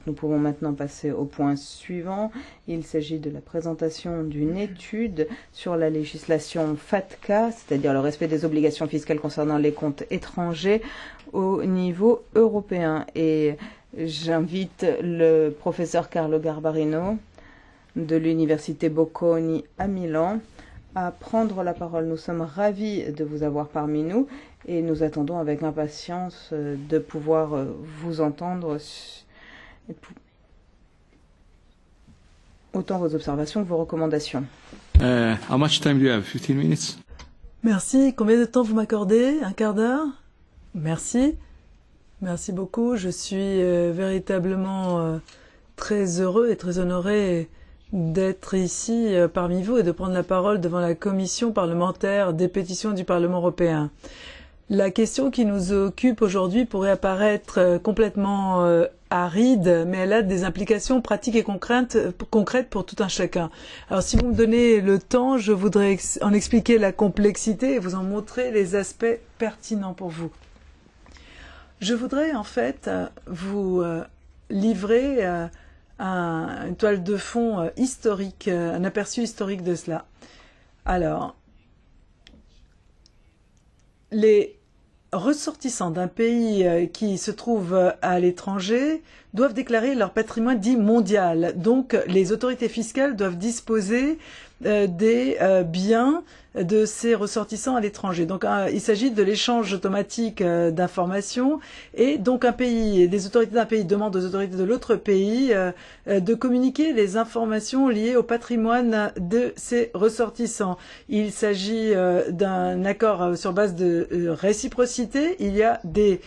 Nous pouvons maintenant passer au point suivant. Il s'agit de la présentation d'une étude sur la législation FATCA, c'est-à-dire le respect des obligations fiscales concernant les comptes étrangers au niveau européen. Et j'invite le professeur Carlo Garbarino de l'Université Bocconi à Milan à prendre la parole. Nous sommes ravis de vous avoir parmi nous et nous attendons avec impatience de pouvoir vous entendre autant vos observations que vos recommandations. How much time do you have? 15 minutes? Merci. Combien de temps vous m'accordez? Un quart d'heure? Merci. Merci beaucoup. Je suis véritablement très heureux et très honoré d'être ici parmi vous et de prendre la parole devant la commission parlementaire des pétitions du Parlement européen. La question qui nous occupe aujourd'hui pourrait apparaître complètement aride, mais elle a des implications pratiques et concrètes pour tout un chacun. Alors si vous me donnez le temps, je voudrais en expliquer la complexité et vous en montrer les aspects pertinents pour vous. Je voudrais en fait vous livrer une toile de fond historique, un aperçu historique de cela. Alors, les ressortissants d'un pays qui se trouve à l'étranger doivent déclarer leur patrimoine dit mondial. Donc, les autorités fiscales doivent disposer des biens de ces ressortissants à l'étranger. Donc, il s'agit de l'échange automatique d'informations et donc des autorités d'un pays demandent aux autorités de l'autre pays de communiquer les informations liées au patrimoine de ces ressortissants. Il s'agit d'un accord sur base de réciprocité. Il y a des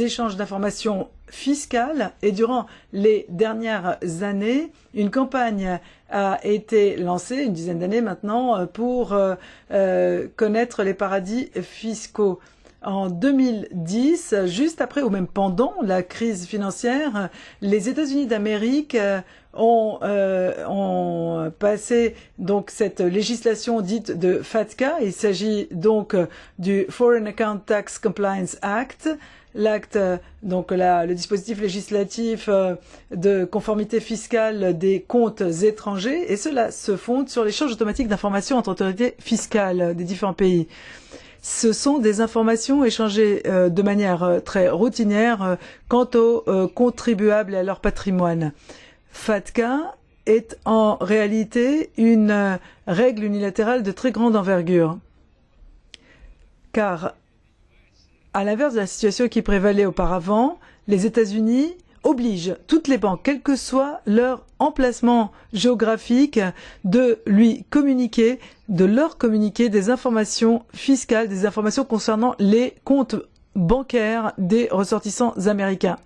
échanges d'informations fiscales et durant les dernières années, une campagne a été lancée, une dizaine d'années maintenant, pour connaître les paradis fiscaux. En 2010, juste après ou même pendant la crise financière, les États-Unis d'Amérique ont passé donc cette législation dite de FATCA. Il s'agit donc du Foreign Account Tax Compliance Act. L'acte, donc le dispositif législatif de conformité fiscale des comptes étrangers, et cela se fonde sur l'échange automatique d'informations entre autorités fiscales des différents pays. Ce sont des informations échangées de manière très routinière quant aux contribuables et à leur patrimoine. FATCA est en réalité une règle unilatérale de très grande envergure, car à l'inverse de la situation qui prévalait auparavant, les États-Unis obligent toutes les banques, quel que soit leur emplacement géographique, de leur communiquer des informations fiscales, des informations concernant les comptes bancaires des ressortissants américains.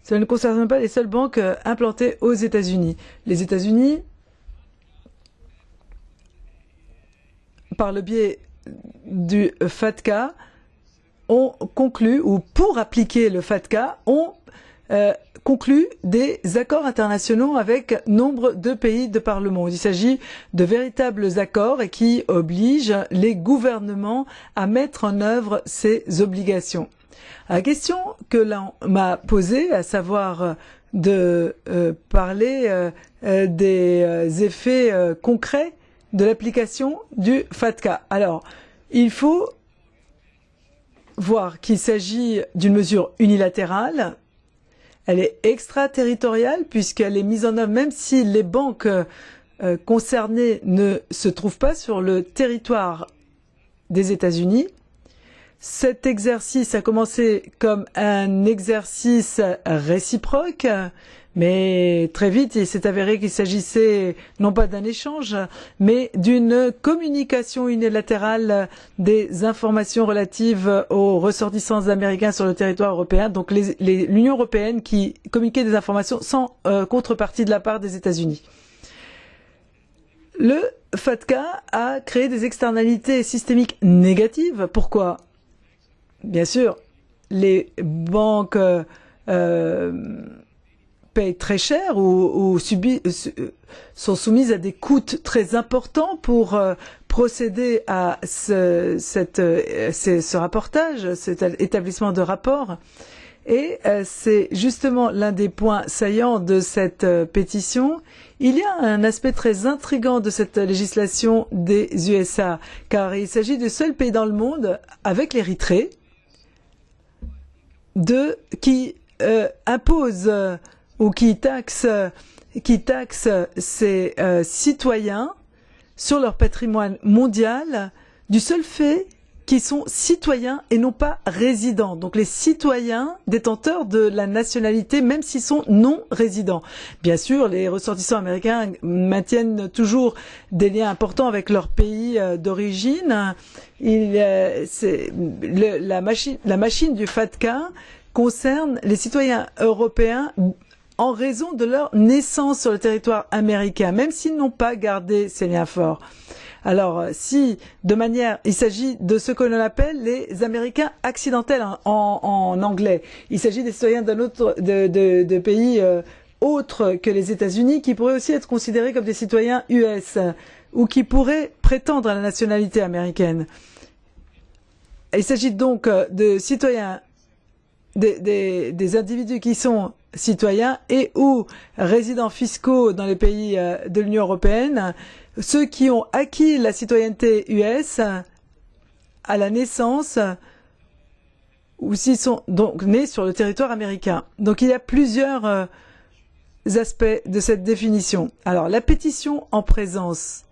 Cela ne concerne même pas les seules banques implantées aux États-Unis. Les États-Unis, par le biais du FATCA, ont conclu, ou pour appliquer le FATCA, ont conclu des accords internationaux avec nombre de pays de par le monde. Il s'agit de véritables accords et qui obligent les gouvernements à mettre en œuvre ces obligations. La question que l'on m'a posée, à savoir de parler des effets concrets de l'application du FATCA. Alors, il faut voir qu'il s'agit d'une mesure unilatérale. Elle est extraterritoriale puisqu'elle est mise en œuvre même si les banques concernées ne se trouvent pas sur le territoire des États-Unis. Cet exercice a commencé comme un exercice réciproque, mais très vite il s'est avéré qu'il s'agissait non pas d'un échange, mais d'une communication unilatérale des informations relatives aux ressortissants américains sur le territoire européen, donc l'Union européenne qui communiquait des informations sans contrepartie de la part des États-Unis. Le FATCA a créé des externalités systémiques négatives. Pourquoi? Bien sûr, les banques payent très cher ou sont soumises à des coûts très importants pour procéder à ce rapportage, cet établissement de rapport. Et c'est justement l'un des points saillants de cette pétition. Il y a un aspect très intrigant de cette législation des USA, car il s'agit du seul pays dans le monde, avec l'Érythrée, qui impose ou qui taxe ses citoyens sur leur patrimoine mondial du seul fait qu'ils sont citoyens et non pas résidents. Donc les citoyens détenteurs de la nationalité, même s'ils sont non résidents. Bien sûr, les ressortissants américains maintiennent toujours des liens importants avec leur pays d'origine. La machine du FATCA concerne les citoyens européens en raison de leur naissance sur le territoire américain, même s'ils n'ont pas gardé ces liens forts. Alors, il s'agit de ce que l'on appelle les Américains accidentels en anglais. Il s'agit des citoyens de pays autres que les États-Unis qui pourraient aussi être considérés comme des citoyens US ou qui pourraient prétendre à la nationalité américaine. Il s'agit donc de citoyens, des individus qui sont citoyens et ou résidents fiscaux dans les pays de l'Union européenne, ceux qui ont acquis la citoyenneté US à la naissance ou s'ils sont donc nés sur le territoire américain. Donc il y a plusieurs aspects de cette définition. Alors la pétition en présence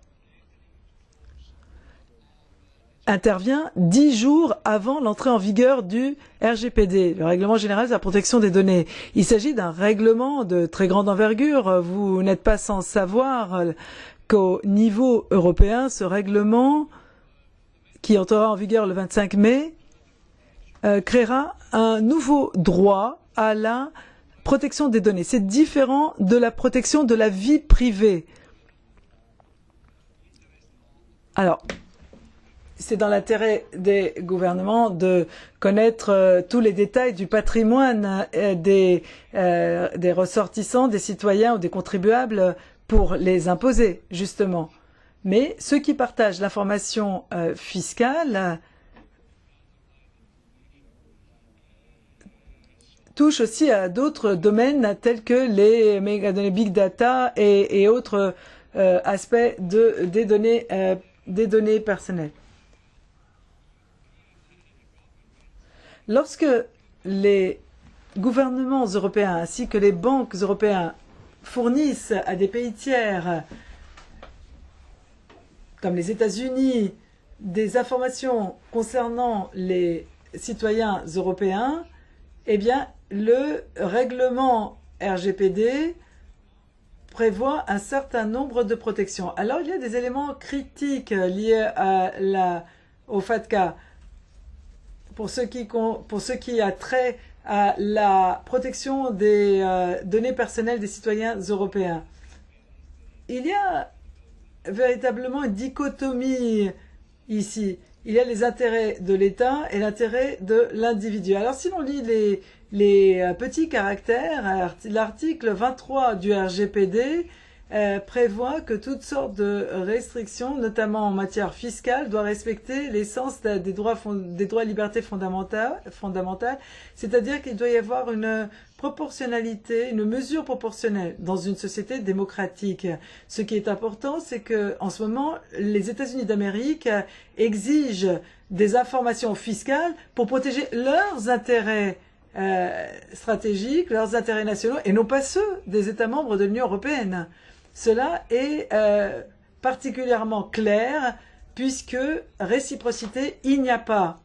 intervient 10 jours avant l'entrée en vigueur du RGPD, le Règlement général de la protection des données. Il s'agit d'un règlement de très grande envergure. Vous n'êtes pas sans savoir qu'au niveau européen, ce règlement, qui entrera en vigueur le 25 mai, créera un nouveau droit à la protection des données. C'est différent de la protection de la vie privée. Alors, c'est dans l'intérêt des gouvernements de connaître tous les détails du patrimoine des ressortissants, des citoyens ou des contribuables pour les imposer, justement. Mais ceux qui partagent l'information fiscale touchent aussi à d'autres domaines tels que les mégadonnées big data et autres aspects des données personnelles. Lorsque les gouvernements européens ainsi que les banques européennes fournissent à des pays tiers, comme les États-Unis, des informations concernant les citoyens européens, eh bien, le règlement RGPD prévoit un certain nombre de protections. Alors, il y a des éléments critiques liés au FATCA. Pour ce qui a trait à la protection des données personnelles des citoyens européens. Il y a véritablement une dichotomie ici. Il y a les intérêts de l'État et l'intérêt de l'individu. Alors si l'on lit les petits caractères, l'article 23 du RGPD prévoit que toutes sortes de restrictions, notamment en matière fiscale, doivent respecter l'essence des droits et libertés fondamentales, c'est-à-dire qu'il doit y avoir une proportionnalité, une mesure proportionnelle dans une société démocratique. Ce qui est important, c'est que en ce moment, les États-Unis d'Amérique exigent des informations fiscales pour protéger leurs intérêts stratégiques, leurs intérêts nationaux, et non pas ceux des États membres de l'Union européenne. Cela est particulièrement clair puisque réciprocité, il n'y a pas.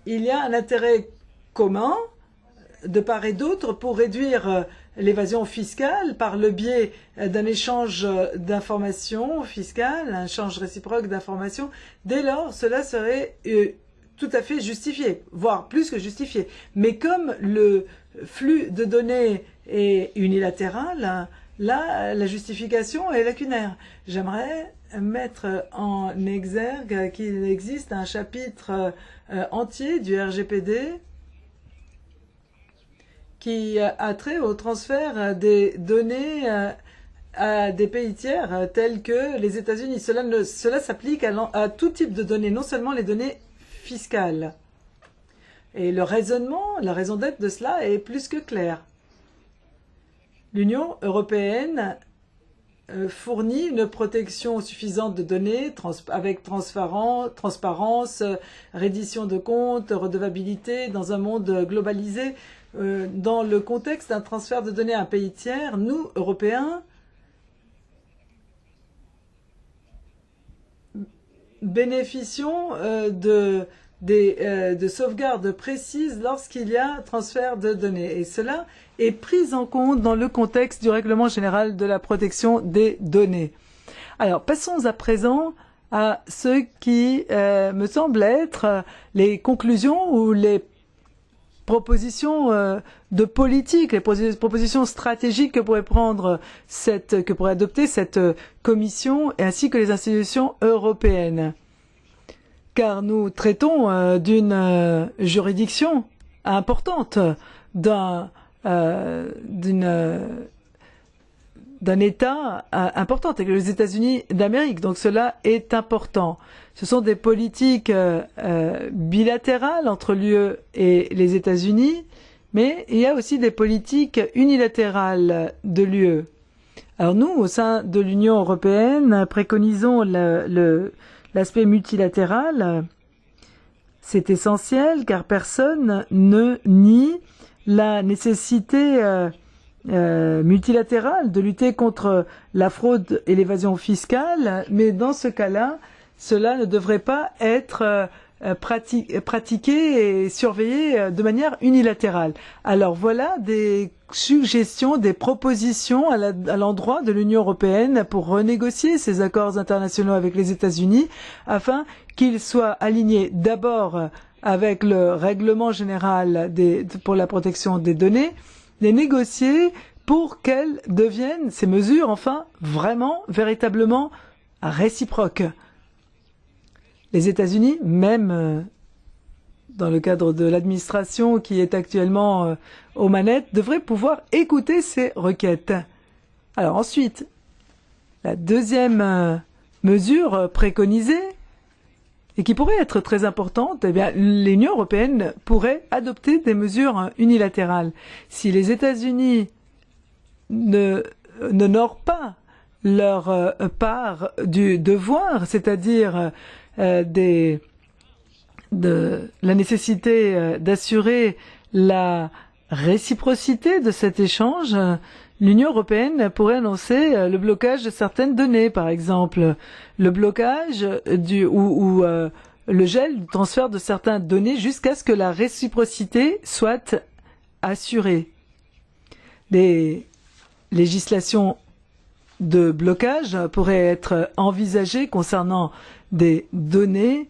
Il y a un intérêt commun de part et d'autre pour réduire l'évasion fiscale par le biais d'un échange d'informations fiscales, un échange réciproque d'informations. Dès lors, cela serait tout à fait justifié, voire plus que justifié. Mais comme le flux de données est unilatéral, là, la justification est lacunaire. J'aimerais mettre en exergue qu'il existe un chapitre entier du RGPD qui a trait au transfert des données à des pays tiers tels que les États-Unis. Cela s'applique à tout type de données, non seulement les données fiscales. Et le raisonnement, la raison d'être de cela est plus que claire. L'Union européenne fournit une protection suffisante de données avec transparence, reddition de comptes, redevabilité dans un monde globalisé. Dans le contexte d'un transfert de données à un pays tiers, nous, Européens, bénéficions de sauvegardes précises lorsqu'il y a transfert de données. Et cela est pris en compte dans le contexte du règlement général de la protection des données. Alors, passons à présent à ce qui me semble être les conclusions ou les propositions de politique, les propositions stratégiques que pourrait adopter cette commission ainsi que les institutions européennes. Car nous traitons d'une juridiction importante, d'un État important, avec les États-Unis d'Amérique. Donc cela est important. Ce sont des politiques bilatérales entre l'UE et les États-Unis, mais il y a aussi des politiques unilatérales de l'UE. Alors nous, au sein de l'Union européenne, préconisons l'aspect multilatéral. C'est essentiel car personne ne nie la nécessité multilatérale de lutter contre la fraude et l'évasion fiscale, mais dans ce cas-là, cela ne devrait pas être pratiqué et surveillé de manière unilatérale. Alors voilà des suggestions, des propositions à l'endroit de l'Union européenne pour renégocier ces accords internationaux avec les États-Unis afin qu'ils soient alignés d'abord avec le règlement général pour la protection des données, les négocier pour qu'elles deviennent, ces mesures, enfin, vraiment, véritablement réciproques. Les États-Unis, même dans le cadre de l'administration qui est actuellement aux manettes, devraient pouvoir écouter ces requêtes. Alors ensuite, la deuxième mesure préconisée, et qui pourrait être très importante, eh bien, l'Union européenne pourrait adopter des mesures unilatérales. Si les États-Unis n'honorent pas leur part du devoir, c'est-à-dire la nécessité d'assurer la réciprocité de cet échange, l'Union européenne pourrait annoncer le blocage de certaines données, par exemple le blocage ou le gel du transfert de certaines données jusqu'à ce que la réciprocité soit assurée. Des législations de blocage pourraient être envisagées concernant des données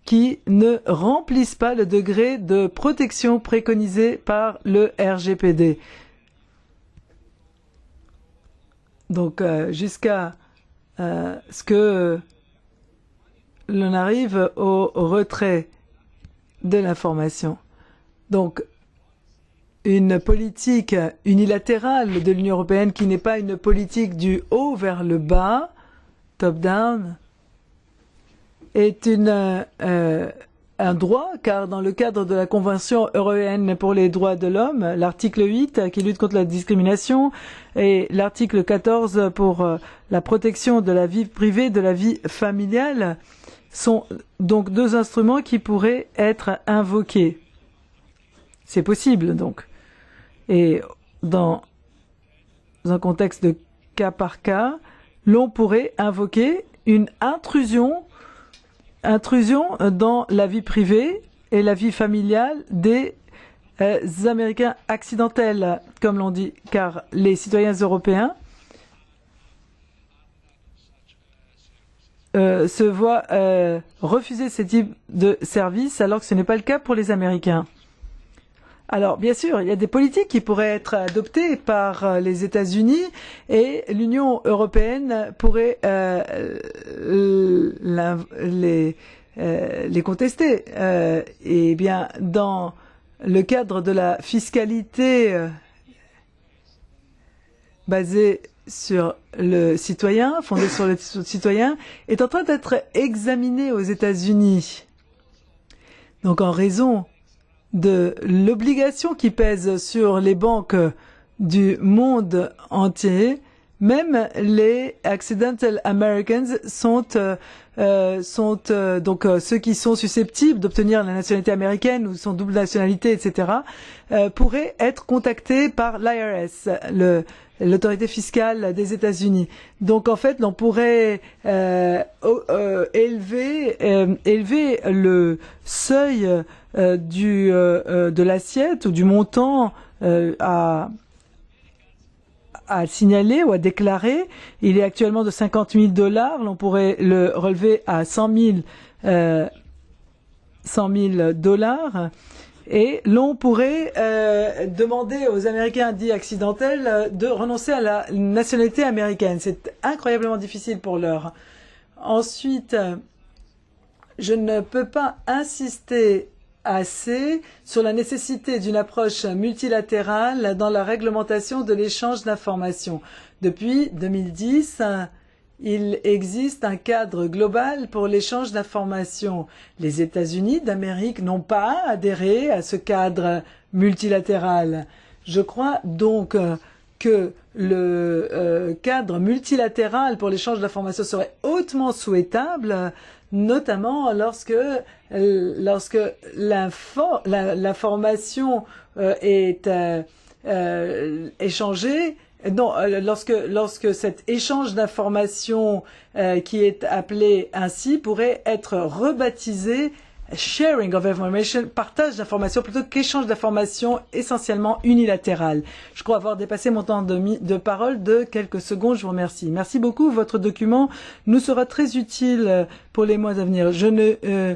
qui ne remplissent pas le degré de protection préconisé par le RGPD. Donc jusqu'à ce que l'on arrive au retrait de l'information. Donc une politique unilatérale de l'Union européenne qui n'est pas une politique du haut vers le bas, top-down, est un droit, car dans le cadre de la Convention européenne pour les droits de l'homme, l'article 8 qui lutte contre la discrimination et l'article 14 pour la protection de la vie privée, de la vie familiale, sont donc deux instruments qui pourraient être invoqués. C'est possible donc. Et dans un contexte de cas par cas, l'on pourrait invoquer une intrusion dans la vie privée et la vie familiale des Américains accidentels, comme l'on dit, car les citoyens européens se voient refuser ce type de service alors que ce n'est pas le cas pour les Américains. Alors, bien sûr, il y a des politiques qui pourraient être adoptées par les États-Unis et l'Union européenne pourrait les contester. Et bien, dans le cadre de la fiscalité basée sur le citoyen, fondée sur le citoyen, est en train d'être examinée aux États-Unis. Donc, en raison de l'obligation qui pèse sur les banques du monde entier, même les Accidental Americans sont donc ceux qui sont susceptibles d'obtenir la nationalité américaine ou sont double nationalité, etc., pourraient être contactés par l'IRS, l'autorité fiscale des États-Unis. Donc en fait, l'on pourrait élever le seuil de l'assiette ou du montant à signaler ou à déclarer. Il est actuellement de $50 000. L'on pourrait le relever à $100 000. Et l'on pourrait demander aux Américains dits accidentels de renoncer à la nationalité américaine. C'est incroyablement difficile pour l'heure. Ensuite, je ne peux pas insister assez sur la nécessité d'une approche multilatérale dans la réglementation de l'échange d'informations. Depuis 2010, il existe un cadre global pour l'échange d'informations. Les États-Unis d'Amérique n'ont pas adhéré à ce cadre multilatéral. Je crois donc que le cadre multilatéral pour l'échange d'informations serait hautement souhaitable, notamment lorsque l'information est échangée. Non, lorsque cet échange d'informations qui est appelé ainsi pourrait être rebaptisé sharing of information, partage d'informations plutôt qu'échange d'informations essentiellement unilatéral. Je crois avoir dépassé mon temps de parole de quelques secondes. Je vous remercie. Merci beaucoup. Votre document nous sera très utile pour les mois à venir. Je ne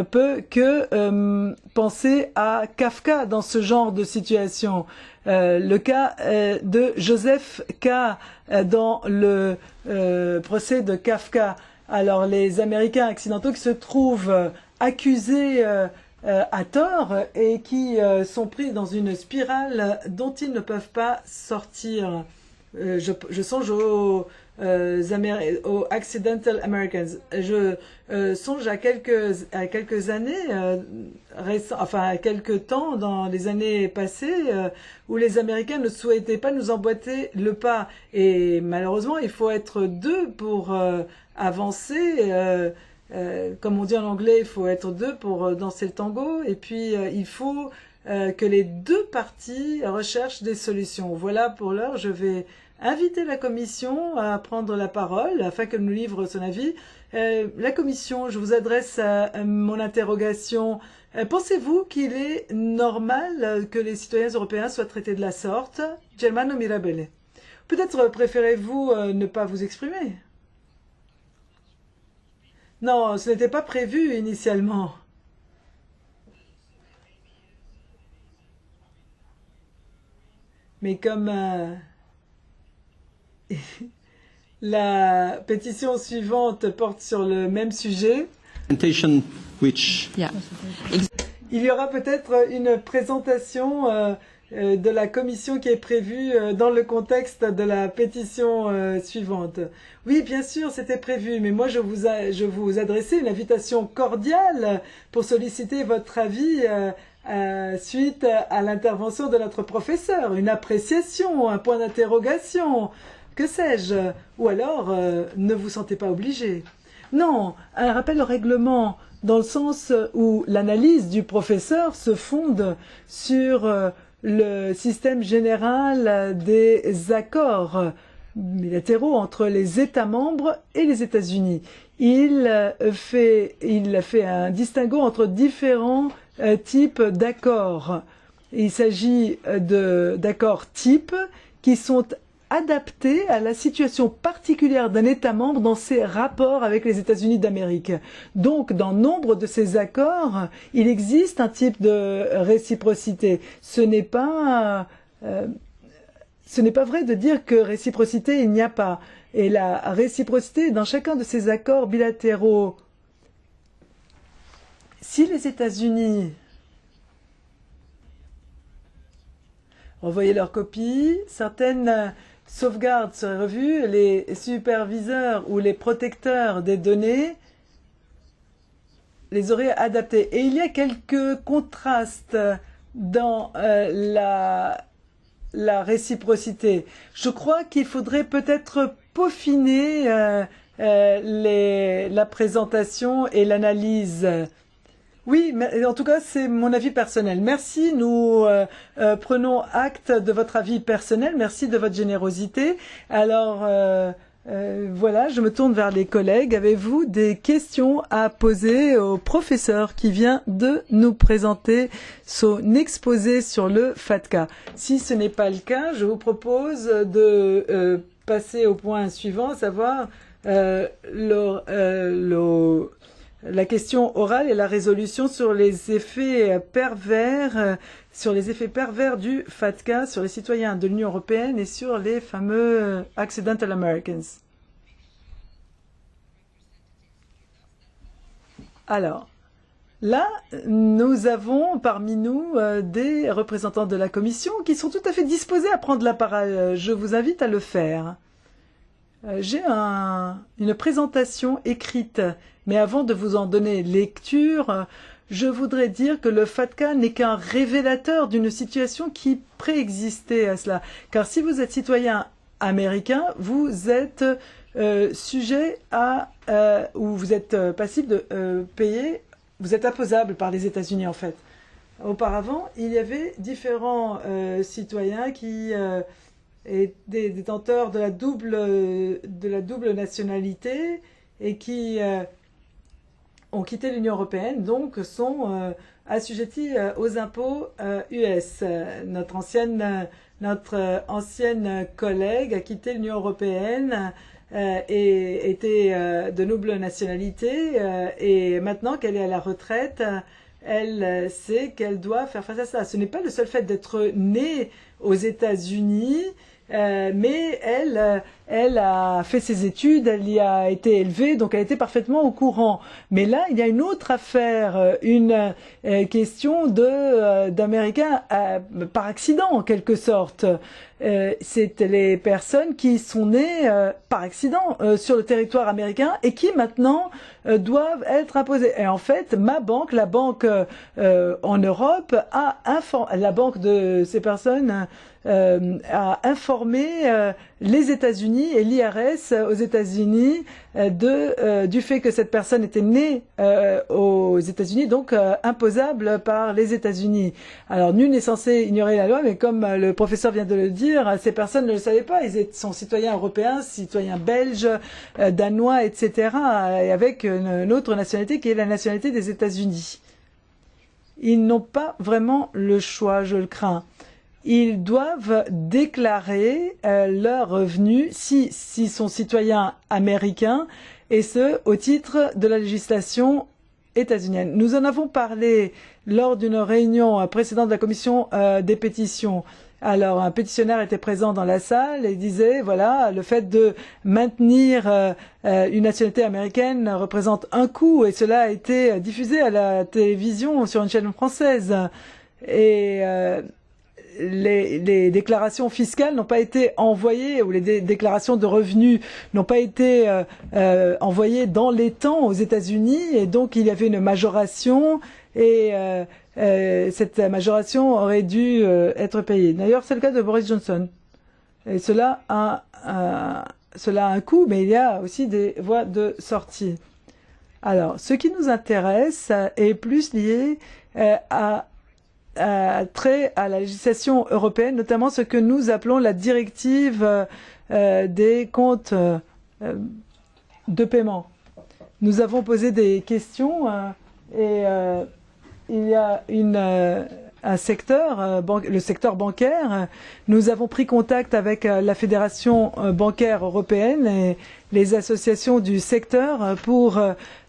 peut que penser à Kafka dans ce genre de situation. Le cas de Joseph K. dans le procès de Kafka. Alors les Américains accidentaux qui se trouvent accusés à tort et qui sont pris dans une spirale dont ils ne peuvent pas sortir. Je songe aux Accidental Americans. Je songe à quelques années à quelques temps dans les années passées où les Américains ne souhaitaient pas nous emboîter le pas. Et malheureusement, il faut être deux pour avancer. Comme on dit en anglais, il faut être deux pour danser le tango. Et puis, il faut que les deux parties recherchent des solutions. Voilà pour l'heure, je vais inviter la Commission à prendre la parole afin qu'elle nous livre son avis. La Commission, je vous adresse mon interrogation. Pensez-vous qu'il est normal que les citoyens européens soient traités de la sorte? Germano Mirabelle. Peut-être préférez-vous ne pas vous exprimer? Non, ce n'était pas prévu initialement. Mais comme la pétition suivante porte sur le même sujet, il y aura peut-être une présentation de la commission qui est prévue dans le contexte de la pétition suivante. Oui, bien sûr, c'était prévu, mais moi je vous adressais une invitation cordiale pour solliciter votre avis suite à l'intervention de notre professeur, une appréciation, un point d'interrogation, que sais-je, ou alors ne vous sentez pas obligé. Non, un rappel au règlement dans le sens où l'analyse du professeur se fonde sur le système général des accords bilatéraux entre les États membres et les États-Unis. Il fait un distinguo entre différents types d'accords. Il s'agit d'accords types qui sont adaptés à la situation particulière d'un État membre dans ses rapports avec les États-Unis d'Amérique. Donc, dans nombre de ces accords, il existe un type de réciprocité. Ce n'est pas vrai de dire que réciprocité, il n'y a pas. Et la réciprocité, dans chacun de ces accords bilatéraux, si les États-Unis envoyaient leurs copies, certaines sauvegardes seraient revues, les superviseurs ou les protecteurs des données les aurait adaptés. Et il y a quelques contrastes dans la réciprocité. Je crois qu'il faudrait peut-être peaufiner la présentation et l'analyse. Oui, mais en tout cas, c'est mon avis personnel. Merci, nous prenons acte de votre avis personnel. Merci de votre générosité. Alors, voilà, je me tourne vers les collègues. Avez-vous des questions à poser au professeur qui vient de nous présenter son exposé sur le FATCA? Si ce n'est pas le cas, je vous propose de passer au point suivant, à savoir la question orale et la résolution sur les effets pervers, du FATCA sur les citoyens de l'Union européenne et sur les fameux Accidental Americans. Alors, là, nous avons parmi nous des représentants de la Commission qui sont tout à fait disposés à prendre la parole. Je vous invite à le faire. J'ai une présentation écrite, mais avant de vous en donner lecture, je voudrais dire que le FATCA n'est qu'un révélateur d'une situation qui préexistait à cela. Car si vous êtes citoyen américain, vous êtes sujet à, ou vous êtes passible de payer, vous êtes imposable par les États-Unis en fait. Auparavant, il y avait différents citoyens qui et des détenteurs de la double nationalité et qui ont quitté l'Union européenne, donc sont assujettis aux impôts US. Notre ancienne collègue a quitté l'Union européenne et était de double nationalité et maintenant qu'elle est à la retraite, elle sait qu'elle doit faire face à ça. Ce n'est pas le seul fait d'être née aux États-Unis, mais elle a fait ses études, elle y a été élevée, donc elle était parfaitement au courant. Mais là, il y a une autre affaire, une question d'Américains par accident, en quelque sorte. C'est les personnes qui sont nées par accident sur le territoire américain et qui maintenant doivent être imposées. Et en fait, ma banque, la banque en Europe, la banque de ces personnes a informé les États-Unis et l'IRS aux États-Unis du fait que cette personne était née aux États-Unis, donc imposable par les États-Unis. Alors nul n'est censé ignorer la loi, mais comme le professeur vient de le dire, ces personnes ne le savaient pas. Ils sont citoyens européens, citoyens belges, danois, etc., et avec une autre nationalité qui est la nationalité des États-Unis. Ils n'ont pas vraiment le choix, je le crains. Ils doivent déclarer leurs revenus s'ils sont citoyens américains, et ce, au titre de la législation états-unienne. Nous en avons parlé lors d'une réunion précédente de la commission des pétitions. Alors, un pétitionnaire était présent dans la salle et disait, voilà, le fait de maintenir une nationalité américaine représente un coût, et cela a été diffusé à la télévision sur une chaîne française. Et les déclarations fiscales n'ont pas été envoyées, ou les déclarations de revenus n'ont pas été envoyées dans les temps aux États-Unis, et donc il y avait une majoration, et cette majoration aurait dû être payée. D'ailleurs, c'est le cas de Boris Johnson. Et cela a un coût, mais il y a aussi des voies de sortie. Alors, ce qui nous intéresse est plus lié trait à la législation européenne, notamment ce que nous appelons la directive des comptes de paiement. Nous avons posé des questions et il y a un secteur, le secteur bancaire. Nous avons pris contact avec la Fédération bancaire européenne et les associations du secteur pour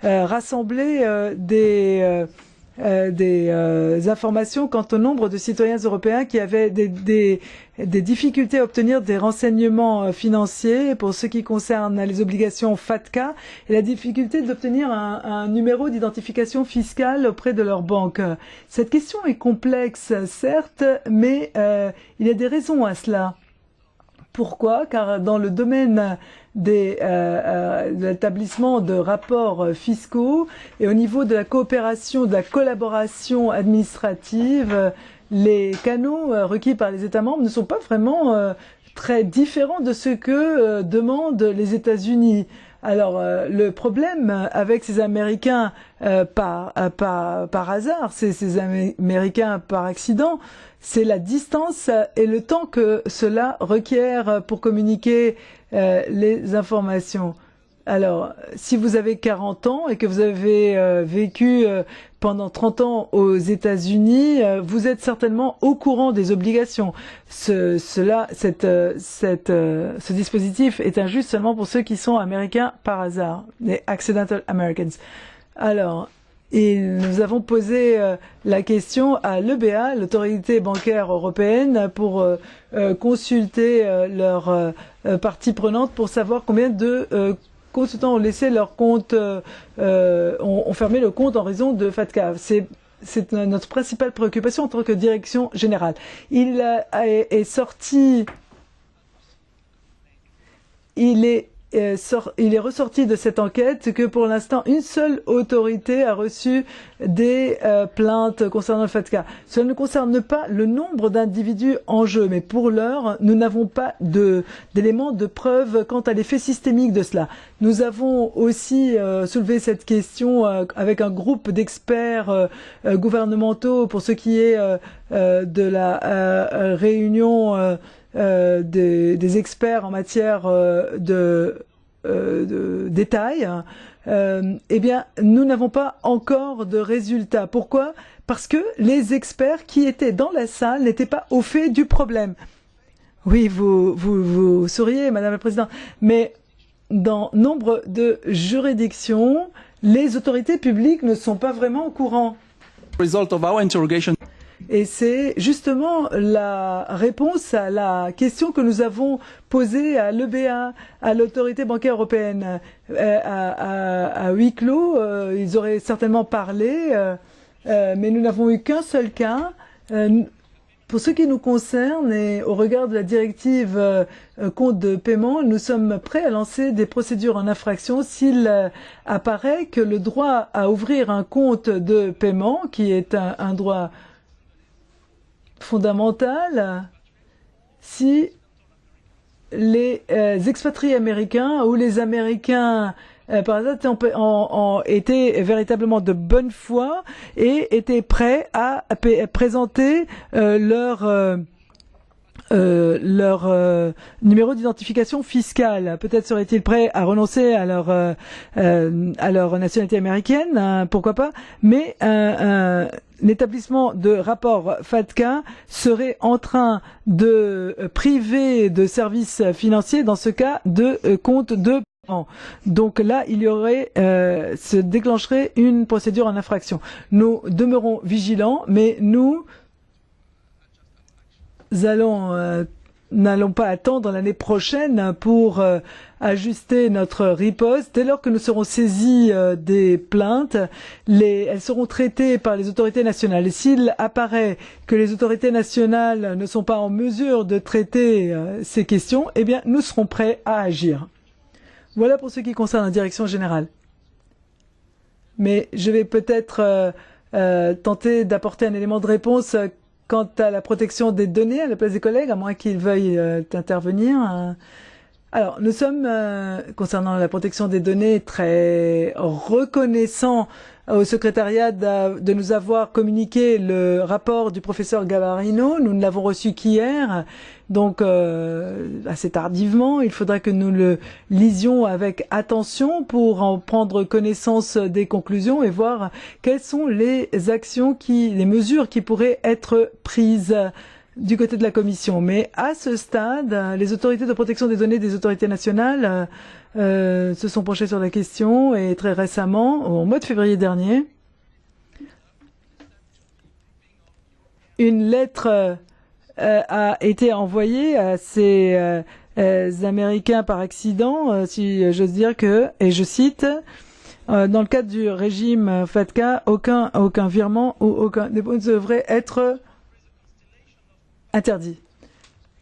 rassembler des informations quant au nombre de citoyens européens qui avaient des difficultés à obtenir des renseignements financiers pour ce qui concerne les obligations FATCA et la difficulté d'obtenir un numéro d'identification fiscale auprès de leur banque. Cette question est complexe, certes, mais il y a des raisons à cela. Pourquoi? Car dans le domaine de l'établissement de rapports fiscaux et au niveau de la coopération, de la collaboration administrative, les canaux requis par les États membres ne sont pas vraiment très différents de ce que demandent les États-Unis. Alors, le problème avec ces Américains par hasard, ces Américains par accident, c'est la distance et le temps que cela requiert pour communiquer les informations. Alors, si vous avez 40 ans et que vous avez vécu pendant 30 ans aux États-Unis, vous êtes certainement au courant des obligations. Ce dispositif est injuste seulement pour ceux qui sont américains par hasard, les accidental Americans. Alors, nous avons posé la question à l'EBA, l'autorité bancaire européenne, pour consulter leurs parties prenantes pour savoir combien de consultants ont laissé leur compte, ont fermé le compte en raison de FATCA. C'est notre principale préoccupation en tant que direction générale. Il est ressorti de cette enquête que pour l'instant, une seule autorité a reçu des plaintes concernant le FATCA. Cela ne concerne pas le nombre d'individus en jeu, mais pour l'heure, nous n'avons pas d'éléments de preuve quant à l'effet systémique de cela. Nous avons aussi soulevé cette question avec un groupe d'experts gouvernementaux pour ce qui est de la réunion des experts en matière de détail, eh bien, nous n'avons pas encore de résultats. Pourquoi? Parce que les experts qui étaient dans la salle n'étaient pas au fait du problème. Oui, vous souriez, Madame la Présidente, mais dans nombre de juridictions, les autorités publiques ne sont pas vraiment au courant. Et c'est justement la réponse à la question que nous avons posée à l'EBA, à l'autorité bancaire européenne. À huis clos, ils auraient certainement parlé, mais nous n'avons eu qu'un seul cas. Pour ce qui nous concerne et au regard de la directive compte de paiement, nous sommes prêts à lancer des procédures en infraction s'il apparaît que le droit à ouvrir un compte de paiement, qui est un droit fondamental, si les expatriés américains ou les Américains par hasard ont été véritablement de bonne foi et étaient prêts à présenter leur numéro d'identification fiscale. Peut-être seraient-ils prêts à renoncer à leur nationalité américaine, pourquoi pas, mais l'établissement de rapport FATCA serait en train de priver de services financiers, dans ce cas, de comptes de paiement. Donc là, il y aurait, se déclencherait une procédure en infraction. Nous demeurons vigilants, mais nous n'allons pas attendre l'année prochaine pour ajuster notre riposte. Dès lors que nous serons saisis des plaintes, elles seront traitées par les autorités nationales. Et s'il apparaît que les autorités nationales ne sont pas en mesure de traiter ces questions, eh bien, nous serons prêts à agir. Voilà pour ce qui concerne la direction générale. Mais je vais peut-être tenter d'apporter un élément de réponse quant à la protection des données à la place des collègues, à moins qu'ils veuillent intervenir. Alors, nous sommes, concernant la protection des données, très reconnaissants au secrétariat de nous avoir communiqué le rapport du professeur Gabarino. Nous ne l'avons reçu qu'hier, donc assez tardivement. Il faudra que nous le lisions avec attention pour en prendre connaissance des conclusions et voir quelles sont les actions, les mesures qui pourraient être prises du côté de la Commission. Mais à ce stade, les autorités de protection des données des autorités nationales se sont penchées sur la question et très récemment, au mois de février dernier, une lettre a été envoyée à ces Américains par accident, si j'ose dire que, et je cite, dans le cadre du régime FATCA, aucun virement ou aucun dépôt ne devrait être interdit.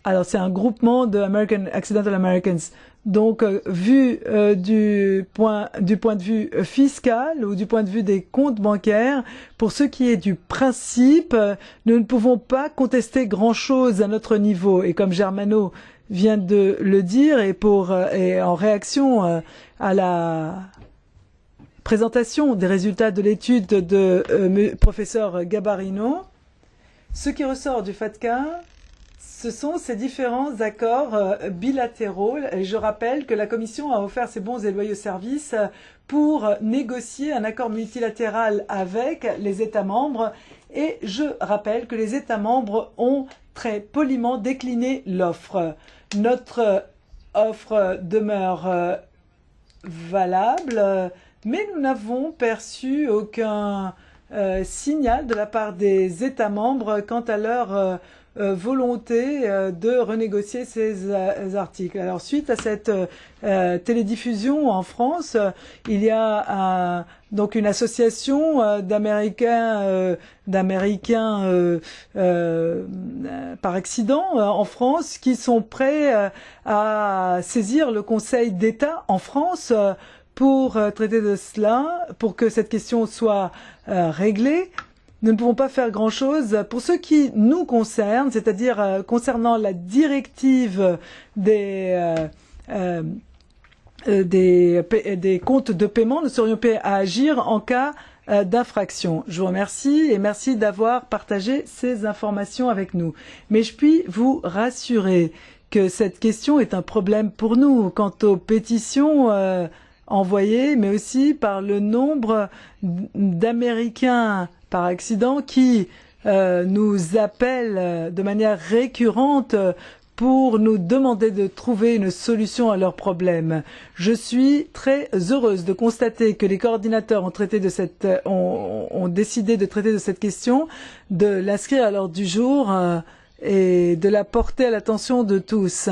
Alors c'est un groupement de American Accidental Americans. Donc vu du point de vue fiscal ou du point de vue des comptes bancaires, pour ce qui est du principe, nous ne pouvons pas contester grand-chose à notre niveau. Et comme Germano vient de le dire, et en réaction à la présentation des résultats de l'étude de professeur Garbarino, ce qui ressort du FATCA, ce sont ces différents accords bilatéraux. Et je rappelle que la Commission a offert ses bons et loyaux services pour négocier un accord multilatéral avec les États membres. Et je rappelle que les États membres ont très poliment décliné l'offre. Notre offre demeure valable, mais nous n'avons perçu aucun signal de la part des États membres quant à leur volonté de renégocier ces articles. Alors suite à cette télédiffusion en France, il y a donc une association d'Américains par accident en France qui sont prêts à saisir le Conseil d'État en France pour traiter de cela, pour que cette question soit réglée. Nous ne pouvons pas faire grand-chose. Pour ce qui nous concerne, c'est-à-dire concernant la directive des comptes de paiement, nous serions prêts à agir en cas d'infraction. Je vous remercie et merci d'avoir partagé ces informations avec nous. Mais je puis vous rassurer que cette question est un problème pour nous quant aux pétitions envoyées, mais aussi par le nombre d'Américains par accident qui nous appellent de manière récurrente pour nous demander de trouver une solution à leurs problèmes. Je suis très heureuse de constater que les coordinateurs ont décidé de traiter de cette question, de l'inscrire à l'ordre du jour et de la porter à l'attention de tous.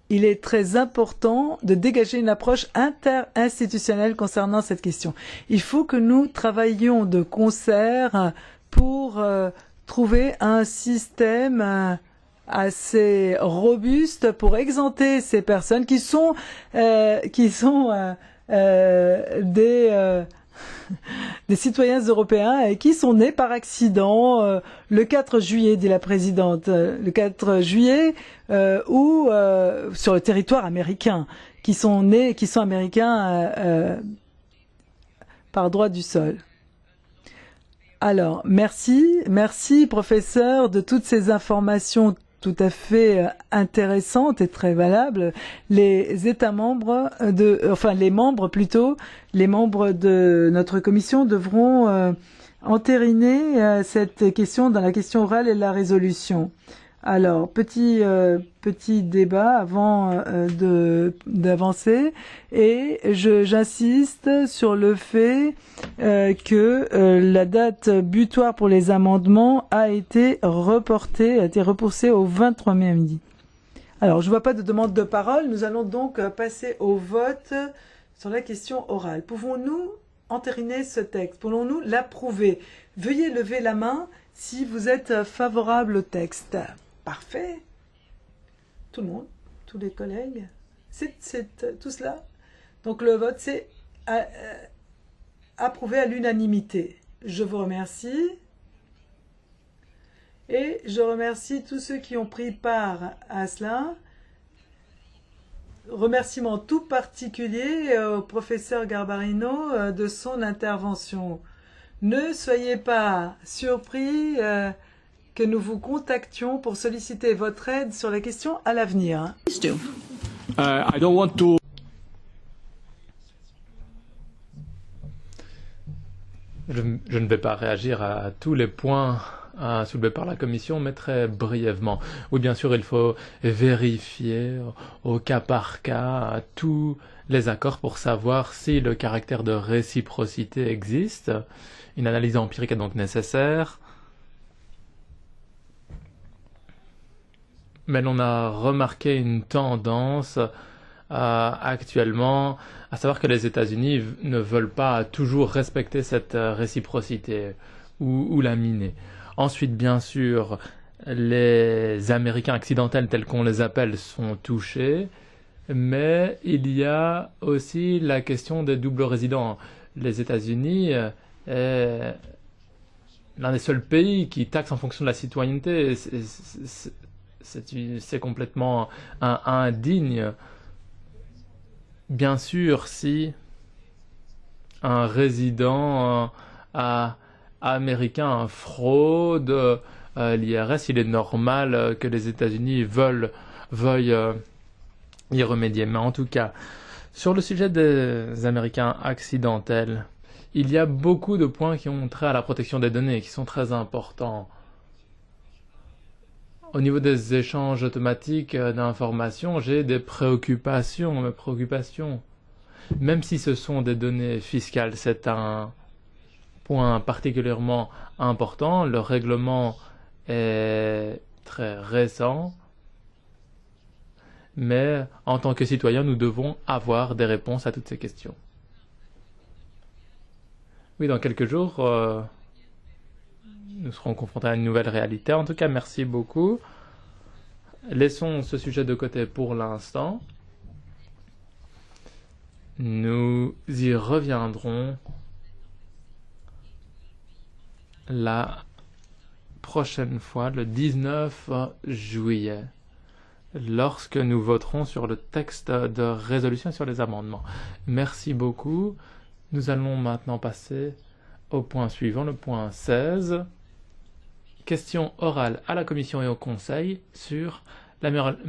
Il est très important de dégager une approche interinstitutionnelle concernant cette question. Il faut que nous travaillions de concert pour trouver un système assez robuste pour exempter ces personnes qui sont des citoyens européens et qui sont nés par accident le 4 juillet, dit la présidente, le 4 juillet ou sur le territoire américain, qui sont américains par droit du sol. Alors, merci professeur de toutes ces informations tout à fait intéressantes et très valables. Les États membres les membres de notre commission devront entériner cette question dans la question orale et la résolution. Alors, petit débat avant d'avancer, et j'insiste sur le fait que la date butoir pour les amendements a été repoussée au 23 mai à midi. Alors, je ne vois pas de demande de parole. Nous allons donc passer au vote sur la question orale. Pouvons-nous entériner ce texte? Pouvons-nous l'approuver? Veuillez lever la main si vous êtes favorable au texte. Parfait. Tout le monde, tous les collègues, c'est tout cela. Donc le vote, c'est approuvé à l'unanimité. Je vous remercie. Et je remercie tous ceux qui ont pris part à cela. Remerciement tout particulier au professeur Garbarino de son intervention. Ne soyez pas surpris que nous vous contactions pour solliciter votre aide sur la question à l'avenir. I don't want to. Je ne vais pas réagir à tous les points soulevés par la Commission, mais très brièvement. Oui, bien sûr, il faut vérifier au cas par cas tous les accords pour savoir si le caractère de réciprocité existe. Une analyse empirique est donc nécessaire. Mais l'on a remarqué une tendance actuellement, à savoir que les États-Unis ne veulent pas toujours respecter cette réciprocité ou la miner. Ensuite, bien sûr, les Américains accidentels tels qu'on les appelle sont touchés, mais il y a aussi la question des doubles résidents. Les États-Unis est l'un des seuls pays qui taxe en fonction de la citoyenneté. C'est complètement indigne. Bien sûr, si un résident américain fraude l'IRS, il est normal que les États-Unis veuillent y remédier. Mais en tout cas, sur le sujet des Américains accidentels, il y a beaucoup de points qui ont trait à la protection des données, qui sont très importants. Au niveau des échanges automatiques d'informations, j'ai des préoccupations. Mes préoccupations, même si ce sont des données fiscales, c'est un point particulièrement important. Le règlement est très récent, mais en tant que citoyens, nous devons avoir des réponses à toutes ces questions. Oui, dans quelques jours, nous serons confrontés à une nouvelle réalité. En tout cas, merci beaucoup. Laissons ce sujet de côté pour l'instant. Nous y reviendrons la prochaine fois, le 19 juillet, lorsque nous voterons sur le texte de résolution et sur les amendements. Merci beaucoup. Nous allons maintenant passer au point suivant, le point 16. Question orale à la Commission et au Conseil sur l'amélioration